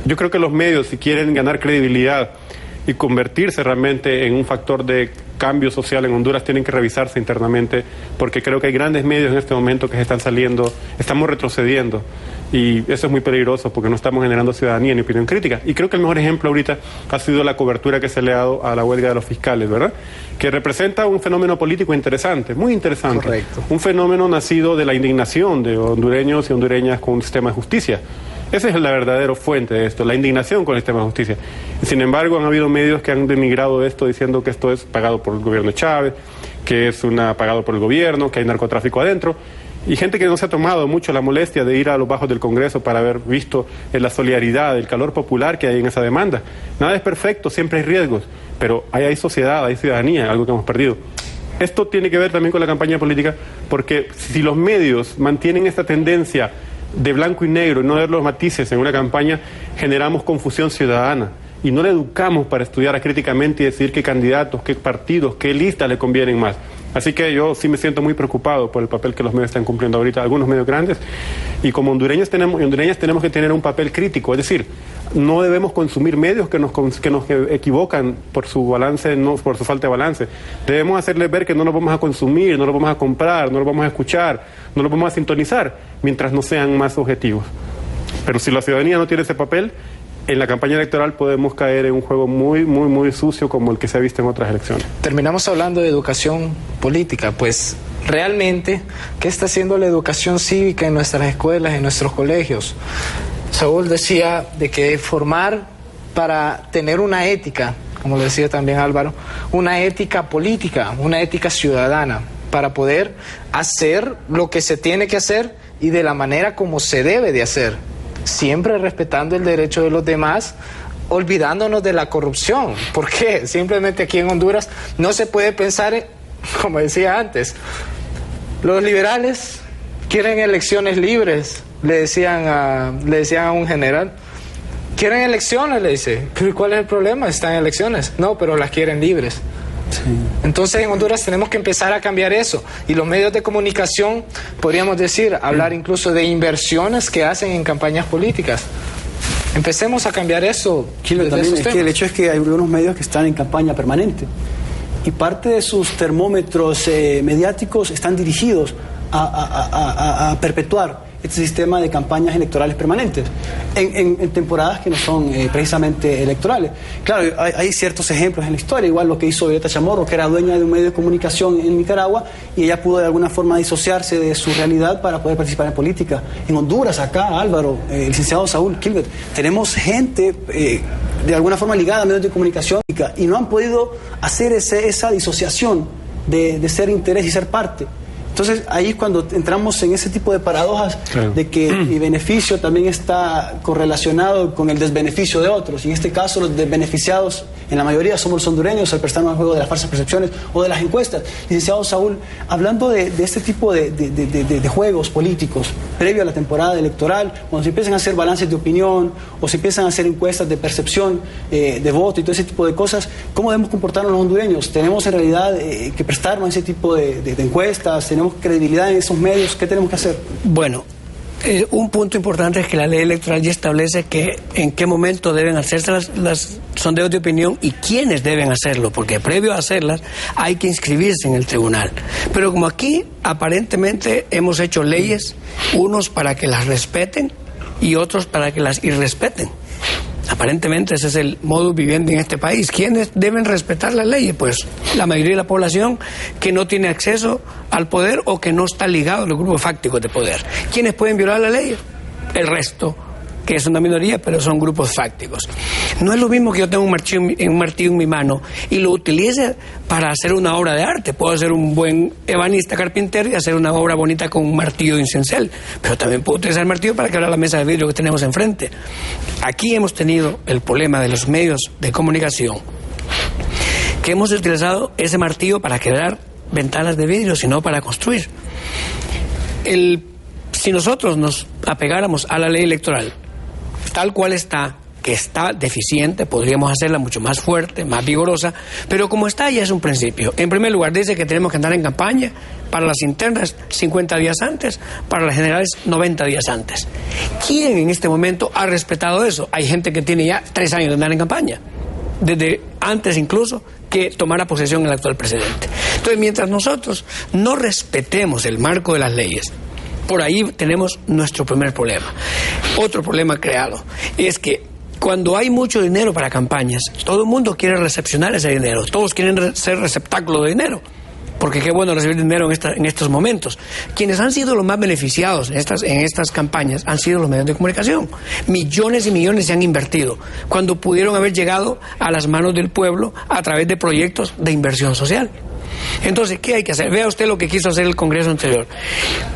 Yo creo que los medios, si quieren ganar credibilidad y convertirse realmente en un factor de cambio social en Honduras, tienen que revisarse internamente, porque creo que hay grandes medios en este momento que se están saliendo, estamos retrocediendo, y eso es muy peligroso porque no estamos generando ciudadanía ni opinión crítica. Y creo que el mejor ejemplo ahorita ha sido la cobertura que se le ha dado a la huelga de los fiscales, ¿verdad? Que representa un fenómeno político interesante, muy interesante. Correcto. Un fenómeno nacido de la indignación de hondureños y hondureñas con un sistema de justicia. Esa es la verdadera fuente de esto, la indignación con el sistema de justicia. Y sin embargo, han habido medios que han denigrado esto diciendo que esto es pagado por el gobierno de Chávez, que es pagado por el gobierno, que hay narcotráfico adentro. Y gente que no se ha tomado mucho la molestia de ir a los bajos del Congreso para haber visto la solidaridad, el calor popular que hay en esa demanda. Nada es perfecto, siempre hay riesgos, pero hay sociedad, hay ciudadanía, algo que hemos perdido. Esto tiene que ver también con la campaña política, porque si los medios mantienen esta tendencia de blanco y negro y no ver los matices en una campaña, generamos confusión ciudadana y no le educamos para estudiar críticamente y decidir qué candidatos, qué partidos, qué listas le convienen más. Así que yo sí me siento muy preocupado por el papel que los medios están cumpliendo ahorita, algunos medios grandes, y como hondureños tenemos que tener un papel crítico, es decir, no debemos consumir medios que nos equivocan por su balance, no por su falta de balance. Debemos hacerles ver que no los vamos a consumir, no los vamos a comprar, no los vamos a escuchar, no los vamos a sintonizar, mientras no sean más objetivos. Pero si la ciudadanía no tiene ese papel, en la campaña electoral podemos caer en un juego muy sucio como el que se ha visto en otras elecciones. Terminamos hablando de educación política, pues realmente, ¿qué está haciendo la educación cívica en nuestras escuelas, en nuestros colegios? Saúl decía de que formar para tener una ética, como lo decía también Álvaro, una ética política, una ética ciudadana, para poder hacer lo que se tiene que hacer y de la manera como se debe de hacer, siempre respetando el derecho de los demás, olvidándonos de la corrupción. ¿Por qué? Simplemente aquí en Honduras no se puede pensar, como decía antes, los liberales quieren elecciones libres, le decían a un general. ¿Quieren elecciones? Le dice. ¿Pero cuál es el problema? Están en elecciones. No, pero las quieren libres. Sí. Entonces en Honduras tenemos que empezar a cambiar eso, y los medios de comunicación, podríamos decir, hablar incluso de inversiones que hacen en campañas políticas. Empecemos a cambiar eso. También es que el hecho es que hay algunos medios que están en campaña permanente y parte de sus termómetros mediáticos están dirigidos a perpetuar este sistema de campañas electorales permanentes en temporadas que no son precisamente electorales. Claro, hay ciertos ejemplos en la historia, igual lo que hizo Violeta Chamorro, que era dueña de un medio de comunicación en Nicaragua, y ella pudo de alguna forma disociarse de su realidad para poder participar en política. En Honduras, acá, Álvaro, el licenciado Saúl Kilbert, tenemos gente de alguna forma ligada a medios de comunicación y no han podido hacer esa disociación de ser interés y ser parte. Entonces ahí es cuando entramos en ese tipo de paradojas, claro, de que mi beneficio también está correlacionado con el desbeneficio de otros, y en este caso los desbeneficiados en la mayoría somos los hondureños al prestarnos al juego de las falsas percepciones o de las encuestas. Licenciado Saúl, hablando de este tipo de juegos políticos previo a la temporada electoral, cuando se empiezan a hacer balances de opinión o se empiezan a hacer encuestas de percepción de voto y todo ese tipo de cosas, ¿cómo debemos comportarnos los hondureños? ¿Tenemos en realidad que prestarnos a ese tipo de encuestas? ¿Tenemos credibilidad en esos medios? ¿Qué tenemos que hacer? Bueno, un punto importante es que la ley electoral ya establece que en qué momento deben hacerse las sondeos de opinión y quiénes deben hacerlo, porque previo a hacerlas hay que inscribirse en el tribunal. Pero como aquí aparentemente hemos hecho leyes, unos para que las respeten y otros para que las irrespeten. Aparentemente ese es el modus vivendi en este país. ¿Quiénes deben respetar las leyes? Pues la mayoría de la población que no tiene acceso al poder o que no está ligado a los grupos fácticos de poder. ¿Quiénes pueden violar la ley? El resto, que es una minoría, pero son grupos fácticos. No es lo mismo que yo tenga un martillo en mi mano y lo utilice para hacer una obra de arte. Puedo ser un buen ebanista carpintero y hacer una obra bonita con un martillo de cincel, pero también puedo utilizar el martillo para quebrar la mesa de vidrio que tenemos enfrente. Aquí hemos tenido el problema de los medios de comunicación, que hemos utilizado ese martillo para quebrar ventanas de vidrio, sino para construir. Si nosotros nos apegáramos a la ley electoral tal cual está, que está deficiente, podríamos hacerla mucho más fuerte, más vigorosa, pero como está ya es un principio. En primer lugar, dice que tenemos que andar en campaña para las internas 50 días antes, para las generales 90 días antes. ¿Quién en este momento ha respetado eso? Hay gente que tiene ya 3 años de andar en campaña, desde antes incluso que tomara posesión el actual presidente. Entonces, mientras nosotros no respetemos el marco de las leyes, por ahí tenemos nuestro primer problema. Otro problema creado es que cuando hay mucho dinero para campañas, todo el mundo quiere recepcionar ese dinero, todos quieren ser receptáculo de dinero, porque qué bueno recibir dinero en estos momentos. Quienes han sido los más beneficiados en estas campañas han sido los medios de comunicación. Millones y millones se han invertido cuando pudieron haber llegado a las manos del pueblo a través de proyectos de inversión social. Entonces, ¿qué hay que hacer? Vea usted lo que quiso hacer el Congreso anterior.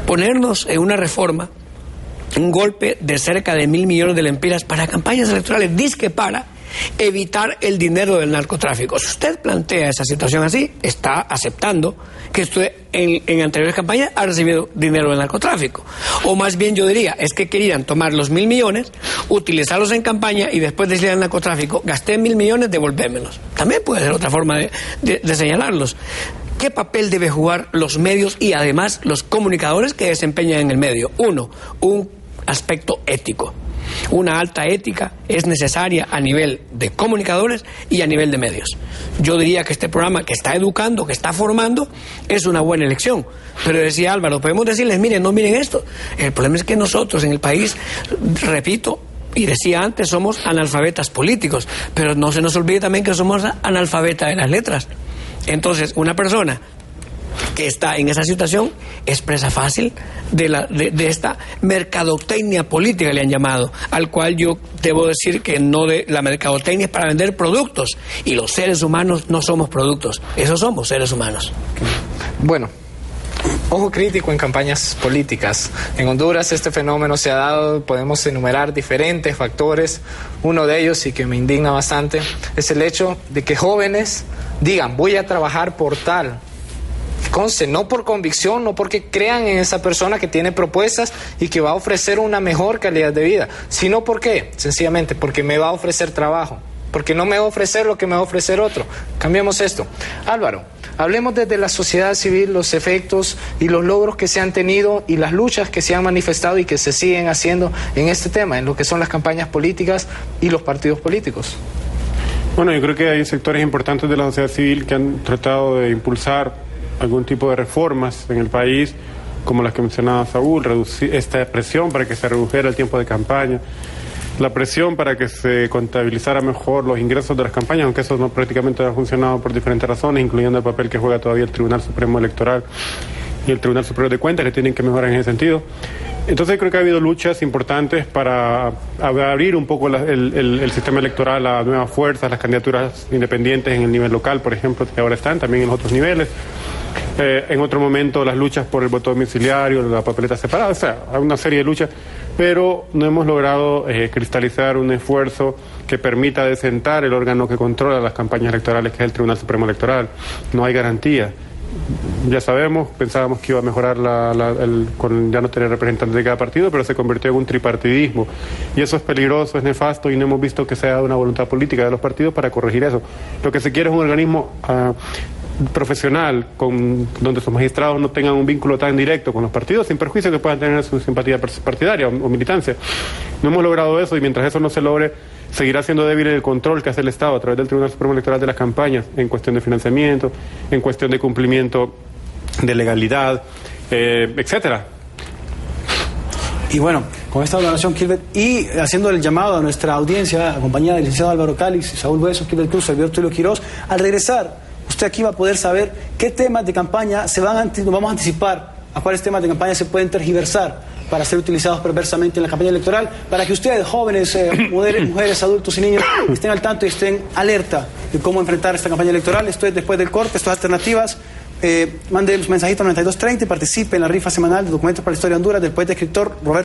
Ponernos en una reforma, un golpe de cerca de 1.000 millones de lempiras para campañas electorales, dizque para evitar el dinero del narcotráfico. Si usted plantea esa situación así, está aceptando que usted en anteriores campañas ha recibido dinero del narcotráfico. O más bien yo diría, es que querían tomar los 1.000 millones, utilizarlos en campaña y después decirle al narcotráfico, gasté 1.000 millones, devolvémelos. También puede ser otra forma de señalarlos. ¿Qué papel debe jugar los medios y además los comunicadores que desempeñan en el medio? Uno, un aspecto ético. Una alta ética es necesaria a nivel de comunicadores y a nivel de medios. Yo diría que este programa que está educando, que está formando, es una buena elección. Pero decía Álvaro, podemos decirles, miren, no miren esto. El problema es que nosotros en el país, repito, y decía antes, somos analfabetas políticos, pero no se nos olvide también que somos analfabetas de las letras. Entonces, una persona que está en esa situación es presa fácil de esta mercadotecnia política, le han llamado, al cual yo debo decir que no, la mercadotecnia es para vender productos y los seres humanos no somos productos, esos somos seres humanos. Bueno, ojo crítico en campañas políticas. En Honduras este fenómeno se ha dado, podemos enumerar diferentes factores. Uno de ellos, y que me indigna bastante, es el hecho de que jóvenes digan, voy a trabajar por tal. Conste, no por convicción, no porque crean en esa persona que tiene propuestas y que va a ofrecer una mejor calidad de vida, sino porque, sencillamente, porque me va a ofrecer trabajo, porque no me va a ofrecer lo que me va a ofrecer otro. Cambiemos esto. Álvaro, hablemos desde la sociedad civil, los efectos y los logros que se han tenido y las luchas que se han manifestado y que se siguen haciendo en este tema, en lo que son las campañas políticas y los partidos políticos. Bueno, yo creo que hay sectores importantes de la sociedad civil que han tratado de impulsar algún tipo de reformas en el país, como las que mencionaba Saúl, reducir esta presión para que se redujera el tiempo de campaña, la presión para que se contabilizara mejor los ingresos de las campañas, aunque eso no prácticamente ha funcionado por diferentes razones, incluyendo el papel que juega todavía el Tribunal Supremo Electoral y el Tribunal Superior de Cuentas, que tienen que mejorar en ese sentido. Entonces creo que ha habido luchas importantes para abrir un poco el sistema electoral a nuevas fuerzas, las candidaturas independientes en el nivel local, por ejemplo, que ahora están, también en los otros niveles. En otro momento las luchas por el voto domiciliario, la papeleta separada, o sea, hay una serie de luchas, pero no hemos logrado cristalizar un esfuerzo que permita desentar el órgano que controla las campañas electorales, que es el Tribunal Supremo Electoral. No hay garantía. Ya sabemos, pensábamos que iba a mejorar con ya no tener representantes de cada partido, pero se convirtió en un tripartidismo. Y eso es peligroso, es nefasto, y no hemos visto que sea una voluntad política de los partidos para corregir eso. Lo que se quiere es un organismo profesional, donde sus magistrados no tengan un vínculo tan directo con los partidos, sin perjuicio que puedan tener su simpatía partidaria o militancia. No hemos logrado eso, y mientras eso no se logre, seguirá siendo débil el control que hace el Estado a través del Tribunal Supremo Electoral de las campañas, en cuestión de financiamiento, en cuestión de cumplimiento de legalidad, etcétera. Y bueno, con esta valoración, Kilbert, y haciendo el llamado a nuestra audiencia, acompañada del licenciado Álvaro Calix, Saúl Hueso, Kilbert Cruz, servidor Tulio Quirós, al regresar, usted aquí va a poder saber qué temas de campaña vamos a anticipar, a cuáles temas de campaña se pueden tergiversar para ser utilizados perversamente en la campaña electoral, para que ustedes, jóvenes, mujeres, adultos y niños, estén al tanto y estén alerta de cómo enfrentar esta campaña electoral. Esto es después del corte, esto es Alternativas. Mande un mensajito al 9230 y participe en la rifa semanal de Documentos para la Historia de Honduras del poeta y escritor Roberto